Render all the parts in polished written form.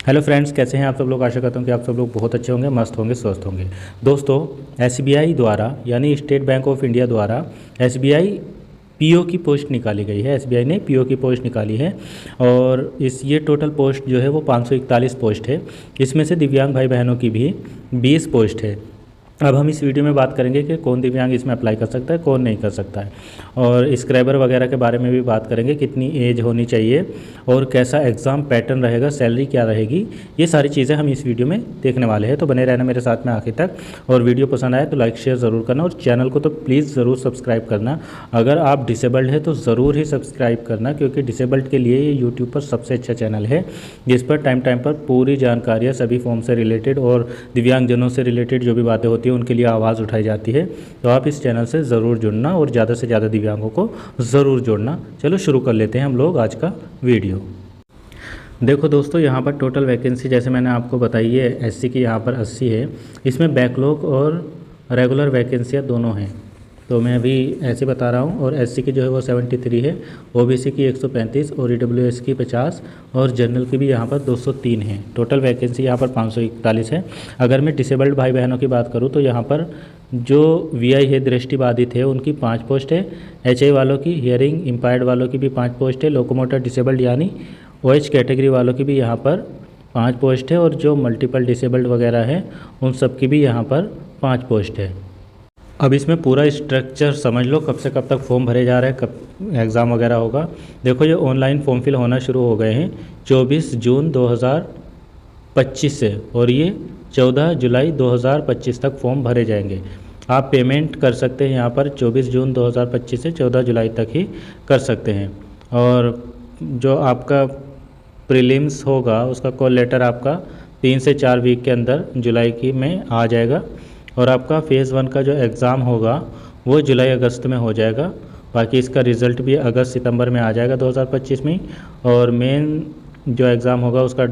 Hello friends, कैसे हैं आप सब लोग। आशा करता हूँ कि आप सब लोग बहुत अच्छे होंगे, मस्त होंगे, स्वस्थ होंगे। दोस्तों, एसबीआई द्वारा यानी स्टेट बैंक ऑफ इंडिया द्वारा एसबीआई पीओ की पोस्ट निकाली गई है। एसबीआई ने पीओ की पोस्ट निकाली है और ये टोटल पोस्ट जो है वो 541 पोस्ट है। इसमें से दिव्यांग भाई बहनों की भी 20 पोस्ट है। अब हम इस वीडियो में बात करेंगे कि कौन दिव्यांग इसमें अप्लाई कर सकता है, कौन नहीं कर सकता है, और स्क्राइबर वगैरह के बारे में भी बात करेंगे, कितनी एज होनी चाहिए और कैसा एग्ज़ाम पैटर्न रहेगा, सैलरी क्या रहेगी। ये सारी चीज़ें हम इस वीडियो में देखने वाले हैं। तो बने रहना मेरे साथ में आखिर तक, और वीडियो पसंद आए तो लाइक शेयर ज़रूर करना, और चैनल को तो प्लीज़ ज़रूर सब्सक्राइब करना। अगर आप डिसेबल्ड है तो ज़रूर ही सब्सक्राइब करना, क्योंकि डिसेबल्ड के लिए ये यूट्यूब पर सबसे अच्छा चैनल है, जिस पर टाइम पर पूरी जानकारियाँ सभी फॉर्म से रिलेटेड और दिव्यांगजनों से रिलेटेड जो भी बातें होती हैं उनके लिए आवाज़ उठाई जाती है। तो आप इस चैनल से ज़रूर जुड़ना और ज़्यादा से ज़्यादा दिव्यांगों को ज़रूर जोड़ना। चलो शुरू कर लेते हैं हम लोग आज का वीडियो। देखो दोस्तों, यहाँ पर टोटल वैकेंसी जैसे मैंने आपको बताई है, एससी की यहाँ पर 80 है। इसमें बैकलॉग और रेगुलर वैकेंसियाँ दोनों हैं, तो मैं अभी ऐसे बता रहा हूँ। और एससी की जो है वो 73 है, ओबीसी की 135 और ईडब्ल्यूएस की 50 और जनरल की भी यहाँ पर 203 है। टोटल वैकेंसी यहाँ पर 541 है। अगर मैं डिसेबल्ड भाई बहनों की बात करूँ तो यहाँ पर जो वीआई है, दृष्टिबाधित है, उनकी 5 पोस्ट है। एचआई वालों की, हियरिंग इम्पायर्ड वालों की भी 5 पोस्ट है। लोकोमोटर डिसेबल्ड यानी ओएच कैटेगरी वालों की भी यहाँ पर 5 पोस्ट है। और जो मल्टीपल डिसेबल्ड वगैरह है उन सब की भी यहाँ पर 5 पोस्ट है। अब इसमें पूरा स्ट्रक्चर समझ लो, कब से कब तक फॉर्म भरे जा रहे हैं, कब एग्ज़ाम वगैरह होगा। देखो, ये ऑनलाइन फॉर्म फिल होना शुरू हो गए हैं 24 जून 2025 से, और ये 14 जुलाई 2025 तक फॉर्म भरे जाएंगे। आप पेमेंट कर सकते हैं यहाँ पर 24 जून 2025 से 14 जुलाई तक ही कर सकते हैं। और जो आपका प्रीलिम्स होगा उसका कॉल लेटर आपका 3 से 4 वीक के अंदर जुलाई की में आ जाएगा। और आपका फ़ेज़ 1 का जो एग्ज़ाम होगा वो जुलाई अगस्त में हो जाएगा। बाकी इसका रिज़ल्ट भी अगस्त सितंबर में आ जाएगा 2025 में। और मेन जो एग्ज़ाम होगा उसका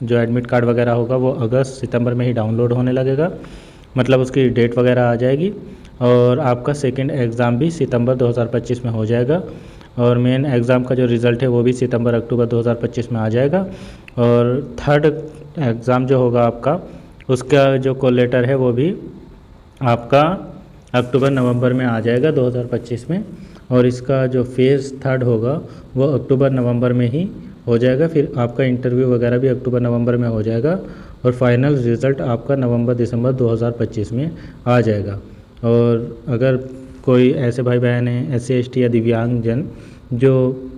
जो एडमिट कार्ड वगैरह होगा वो अगस्त सितंबर में ही डाउनलोड होने लगेगा, मतलब उसकी डेट वगैरह आ जाएगी। और आपका सेकंड एग्ज़ाम भी सितंबर 2025 में हो जाएगा। और मेन एग्ज़ाम का जो रिज़ल्ट है वो भी सितंबर अक्टूबर 2025 में आ जाएगा। और थर्ड एग्ज़ाम जो होगा आपका, उसका जो कॉल लेटर है वो भी आपका अक्टूबर नवंबर में आ जाएगा 2025 में। और इसका जो फ़ेज़ 3 होगा वो अक्टूबर नवंबर में ही हो जाएगा। फिर आपका इंटरव्यू वगैरह भी अक्टूबर नवंबर में हो जाएगा। और फाइनल रिज़ल्ट आपका नवंबर दिसंबर 2025 में आ जाएगा। और अगर कोई ऐसे भाई बहन हैं, एससी एसटी या दिव्यांगजन जो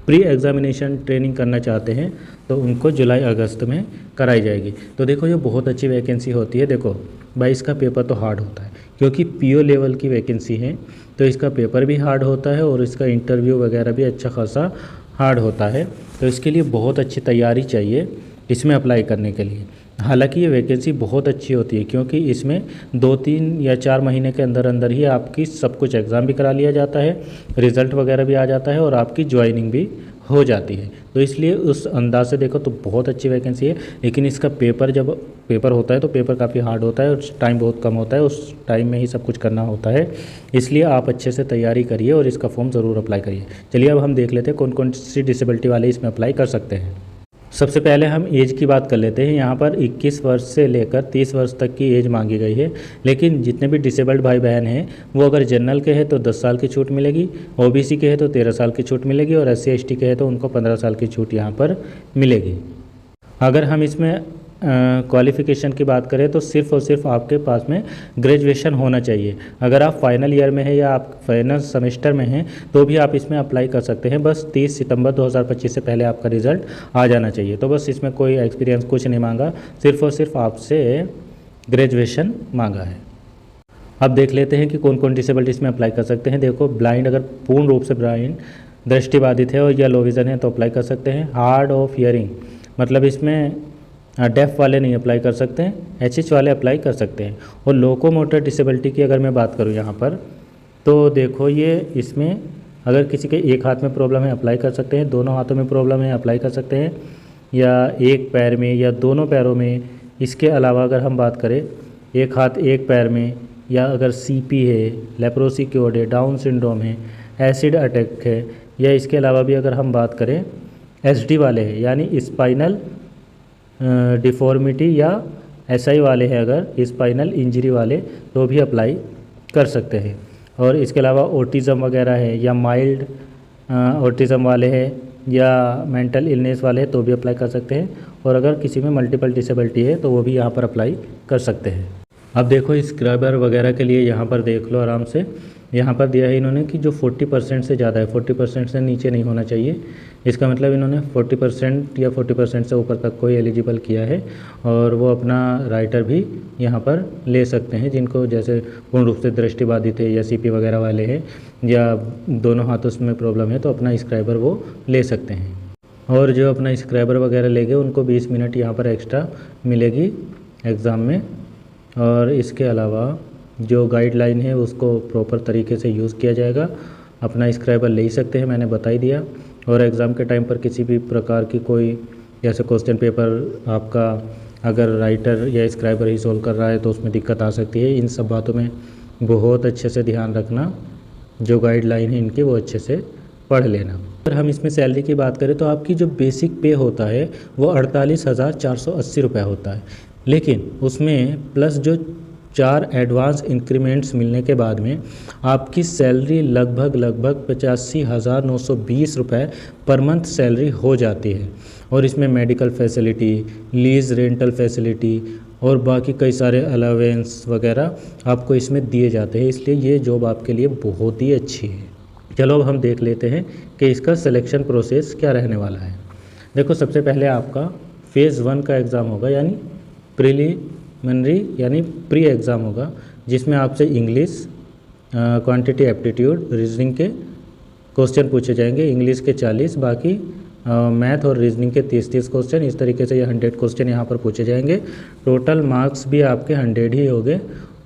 प्री एग्ज़ामिनेशन ट्रेनिंग करना चाहते हैं तो उनको जुलाई अगस्त में कराई जाएगी। तो देखो, ये बहुत अच्छी वैकेंसी होती है। देखो भाई, इसका पेपर तो हार्ड होता है क्योंकि पीओ लेवल की वैकेंसी है, तो इसका पेपर भी हार्ड होता है और इसका इंटरव्यू वगैरह भी अच्छा खासा हार्ड होता है। तो इसके लिए बहुत अच्छी तैयारी चाहिए इसमें अप्लाई करने के लिए। हालांकि ये वैकेंसी बहुत अच्छी होती है क्योंकि इसमें 2-3 या 4 महीने के अंदर अंदर ही आपकी सब कुछ एग्ज़ाम भी करा लिया जाता है, रिज़ल्ट वगैरह भी आ जाता है और आपकी ज्वाइनिंग भी हो जाती है। तो इसलिए उस अंदाज से देखो तो बहुत अच्छी वैकेंसी है। लेकिन इसका पेपर, जब पेपर होता है तो पेपर काफ़ी हार्ड होता है और टाइम बहुत कम होता है, उस टाइम में ही सब कुछ करना होता है। इसलिए आप अच्छे से तैयारी करिए और इसका फॉर्म ज़रूर अप्लाई करिए। चलिए अब हम देख लेते हैं कौन कौन सी डिसेबिलिटी वाले इसमें अप्लाई कर सकते हैं। सबसे पहले हम एज की बात कर लेते हैं। यहाँ पर 21 वर्ष से लेकर 30 वर्ष तक की एज मांगी गई है। लेकिन जितने भी डिसेबल्ड भाई बहन हैं वो अगर जनरल के हैं तो 10 साल की छूट मिलेगी, ओबीसी के हैं तो 13 साल की छूट मिलेगी, और एससी एसटी के हैं तो उनको 15 साल की छूट यहाँ पर मिलेगी। अगर हम इसमें क्वालिफ़िकेशन की बात करें तो सिर्फ़ और सिर्फ आपके पास में ग्रेजुएशन होना चाहिए। अगर आप फाइनल ईयर में हैं या आप फाइनल सेमेस्टर में हैं तो भी आप इसमें अप्लाई कर सकते हैं। बस 30 सितंबर 2025 से पहले आपका रिज़ल्ट आ जाना चाहिए। तो बस इसमें कोई एक्सपीरियंस कुछ नहीं मांगा, सिर्फ़ और सिर्फ आपसे ग्रेजुएशन मांगा है। अब देख लेते हैं कि कौन कौन डिसेबल्ड इसमें अप्लाई कर सकते हैं। देखो, ब्लाइंड, अगर पूर्ण रूप से ब्लाइंड, दृष्टिबाधित है और या लो विज़न है तो अप्लाई कर सकते हैं। हार्ड ऑफ हियरिंग, मतलब इसमें डेफ वाले नहीं अप्लाई कर सकते हैं, एचएच वाले अप्लाई कर सकते हैं। और लोकोमोटर डिसेबिलिटी की अगर मैं बात करूं यहाँ पर, तो देखो ये इसमें अगर किसी के एक हाथ में प्रॉब्लम है अप्लाई कर सकते हैं, दोनों हाथों में प्रॉब्लम है अप्लाई कर सकते हैं, या एक पैर में या दोनों पैरों में। इसके अलावा अगर हम बात करें एक हाथ एक पैर में, या अगर सीपी है, लेप्रोसी क्योर्ड है, डाउन सिंड्रोम है, एसिड अटैक है, या इसके अलावा भी अगर हम बात करें एसडी वाले हैं यानी स्पाइनल डिफॉर्मिटी या SI वाले हैं, अगर स्पाइनल इंजरी वाले, तो भी अप्लाई कर सकते हैं। और इसके अलावा ऑटिज़म वगैरह है या माइल्ड ऑटिज़म वाले हैं या मेंटल इलनेस वाले हैं तो भी अप्लाई कर सकते हैं। और अगर किसी में मल्टीपल डिसेबिलिटी है तो वो भी यहाँ पर अप्लाई कर सकते हैं। अब देखो स्क्राइबर वगैरह के लिए यहाँ पर देख लो आराम से, यहाँ पर दिया है इन्होंने कि जो 40% से ज़्यादा है, 40% से नीचे नहीं होना चाहिए। इसका मतलब इन्होंने 40% या 40% से ऊपर तक को एलिजिबल किया है। और वो अपना राइटर भी यहाँ पर ले सकते हैं, जिनको जैसे पूर्ण रूप से दृष्टिबाधित है या CP वगैरह वाले हैं या दोनों हाथों में प्रॉब्लम है तो अपना स्क्राइबर वो ले सकते हैं। और जो अपना स्क्राइबर वगैरह लेंगे उनको 20 मिनट यहाँ पर एक्स्ट्रा मिलेगी एग्ज़ाम में। और इसके अलावा जो गाइडलाइन है उसको प्रॉपर तरीके से यूज़ किया जाएगा। अपना स्क्राइबर ले ही सकते हैं, मैंने बता ही दिया। और एग्ज़ाम के टाइम पर किसी भी प्रकार की कोई जैसे क्वेश्चन पेपर आपका अगर राइटर या स्क्राइबर ही सोल्व कर रहा है तो उसमें दिक्कत आ सकती है। इन सब बातों में बहुत अच्छे से ध्यान रखना, जो गाइडलाइन है इनकी वो अच्छे से पढ़ लेना। अगर हम इसमें सैलरी की बात करें तो आपकी जो बेसिक पे होता है वो 48,480 रुपये होता है, लेकिन उसमें प्लस जो 4 एडवांस इंक्रीमेंट्स मिलने के बाद में आपकी सैलरी लगभग 85,920 रुपये पर मंथ सैलरी हो जाती है। और इसमें medical facility, lease rental facility और बाकी कई सारे अलावेंस वगैरह आपको इसमें दिए जाते हैं, इसलिए ये जॉब आपके लिए बहुत ही अच्छी है। चलो अब हम देख लेते हैं कि इसका सिलेक्शन प्रोसेस क्या रहने वाला है। देखो सबसे पहले आपका फ़ेज़ 1 का एग्ज़ाम होगा, यानी प्रीलिमिनरी यानी प्री एग्ज़ाम होगा, जिसमें आपसे इंग्लिश, क्वांटिटी एप्टीट्यूड, रीजनिंग के क्वेश्चन पूछे जाएंगे। इंग्लिश के 40, बाकी मैथ और रीजनिंग के 30 क्वेश्चन। इस तरीके से ये 100 क्वेश्चन यहाँ पर पूछे जाएंगे। टोटल मार्क्स भी आपके 100 ही होंगे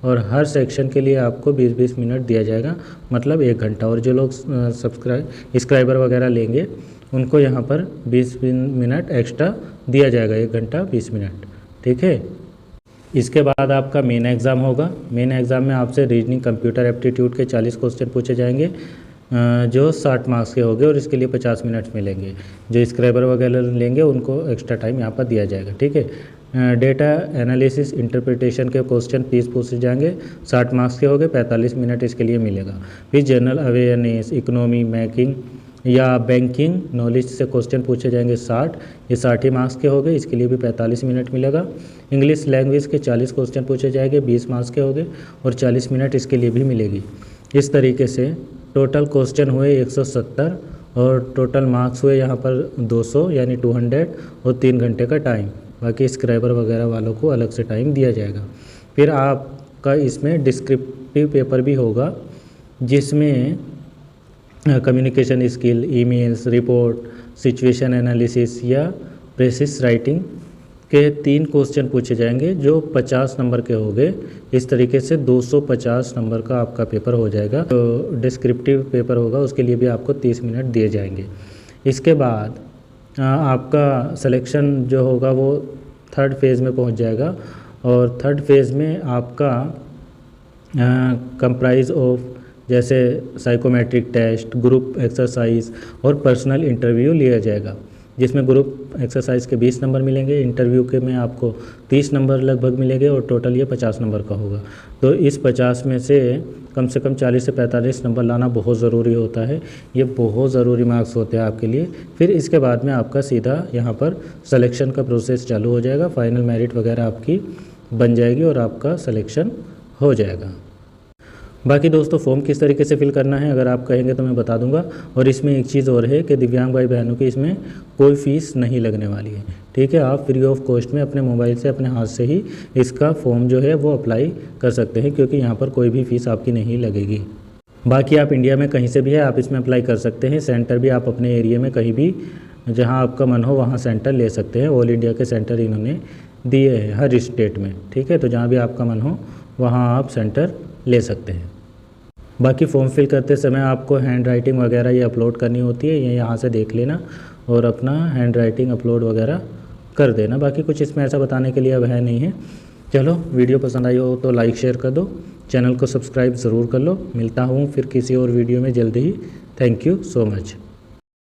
और हर सेक्शन के लिए आपको 20-20 मिनट दिया जाएगा, मतलब 1 घंटा। और जो लोग स्क्राइबर वगैरह लेंगे उनको यहाँ पर 20 मिनट एक्स्ट्रा दिया जाएगा, 1 घंटा 20 मिनट, ठीक है। इसके बाद आपका मेन एग्ज़ाम होगा। मेन एग्ज़ाम में आपसे रीजनिंग, कंप्यूटर एप्टीट्यूड के 40 क्वेश्चन पूछे जाएंगे, जो 60 मार्क्स के होंगे और इसके लिए 50 मिनट मिलेंगे। जो स्क्राइबर वगैरह लेंगे उनको एक्स्ट्रा टाइम यहाँ पर दिया जाएगा, ठीक है। डेटा एनालिसिस, इंटरप्रिटेशन के क्वेश्चन 30 पूछे जाएंगे, 60 मार्क्स के होंगे, 45 मिनट इसके लिए मिलेगा। फिर जनरल अवेयरनेस, इकोनॉमी, मैकिंग या बैंकिंग नॉलेज से क्वेश्चन पूछे जाएंगे 60, ये 60 ही मार्क्स के हो गए, इसके लिए भी 45 मिनट मिलेगा। इंग्लिश लैंग्वेज के 40 क्वेश्चन पूछे जाएंगे, 20 मार्क्स के हो गए और 40 मिनट इसके लिए भी मिलेगी। इस तरीके से टोटल क्वेश्चन हुए 170 और टोटल मार्क्स हुए यहाँ पर 200 यानी 200 और 3 घंटे का टाइम। बाकी स्क्राइबर वगैरह वालों को अलग से टाइम दिया जाएगा। फिर आपका इसमें डिस्क्रिप्टिव पेपर भी होगा, जिसमें communication skill, emails, report, situation analysis या प्रेसिस राइटिंग के 3 क्वेश्चन पूछे जाएंगे, जो 50 नंबर के होंगे। इस तरीके से 250 नंबर का आपका पेपर हो जाएगा। तो डिस्क्रिप्टिव पेपर होगा, उसके लिए भी आपको 30 मिनट दिए जाएंगे। इसके बाद आपका सिलेक्शन जो होगा वो 3rd फेज़ में पहुंच जाएगा। और 3rd फेज़ में आपका कंप्राइज ऑफ जैसे साइकोमेट्रिक टेस्ट, ग्रुप एक्सरसाइज और पर्सनल इंटरव्यू लिया जाएगा, जिसमें ग्रुप एक्सरसाइज के 20 नंबर मिलेंगे, इंटरव्यू के में आपको 30 नंबर लगभग मिलेंगे और टोटल ये 50 नंबर का होगा। तो इस 50 में से कम 40 से 45 नंबर लाना बहुत ज़रूरी होता है। ये बहुत ज़रूरी मार्क्स होते हैं आपके लिए। फिर इसके बाद में आपका सीधा यहाँ पर सिलेक्शन का प्रोसेस चालू हो जाएगा, फाइनल मेरिट वगैरह आपकी बन जाएगी और आपका सिलेक्शन हो जाएगा। बाकी दोस्तों फॉर्म किस तरीके से फिल करना है अगर आप कहेंगे तो मैं बता दूंगा। और इसमें एक चीज़ और है कि दिव्यांग भाई बहनों की इसमें कोई फ़ीस नहीं लगने वाली है, ठीक है। आप फ्री ऑफ कॉस्ट में अपने मोबाइल से, अपने हाथ से ही इसका फॉर्म जो है वो अप्लाई कर सकते हैं, क्योंकि यहाँ पर कोई भी फ़ीस आपकी नहीं लगेगी। बाकी आप इंडिया में कहीं से भी है आप इसमें अप्लाई कर सकते हैं। सेंटर भी आप अपने एरिया में कहीं भी जहाँ आपका मन हो वहाँ सेंटर ले सकते हैं। ऑल इंडिया के सेंटर इन्होंने दिए हैं हर स्टेट में, ठीक है। तो जहाँ भी आपका मन हो वहाँ आप सेंटर ले सकते हैं। बाकी फॉर्म फिल करते समय आपको हैंड राइटिंग वगैरह ये अपलोड करनी होती है, ये यहाँ से देख लेना और अपना हैंड राइटिंग अपलोड वगैरह कर देना। बाकी कुछ इसमें ऐसा बताने के लिए अब है नहीं है। चलो वीडियो पसंद आई हो तो लाइक शेयर कर दो, चैनल को सब्सक्राइब ज़रूर कर लो। मिलता हूँ फिर किसी और वीडियो में जल्दी ही। Thank you so much.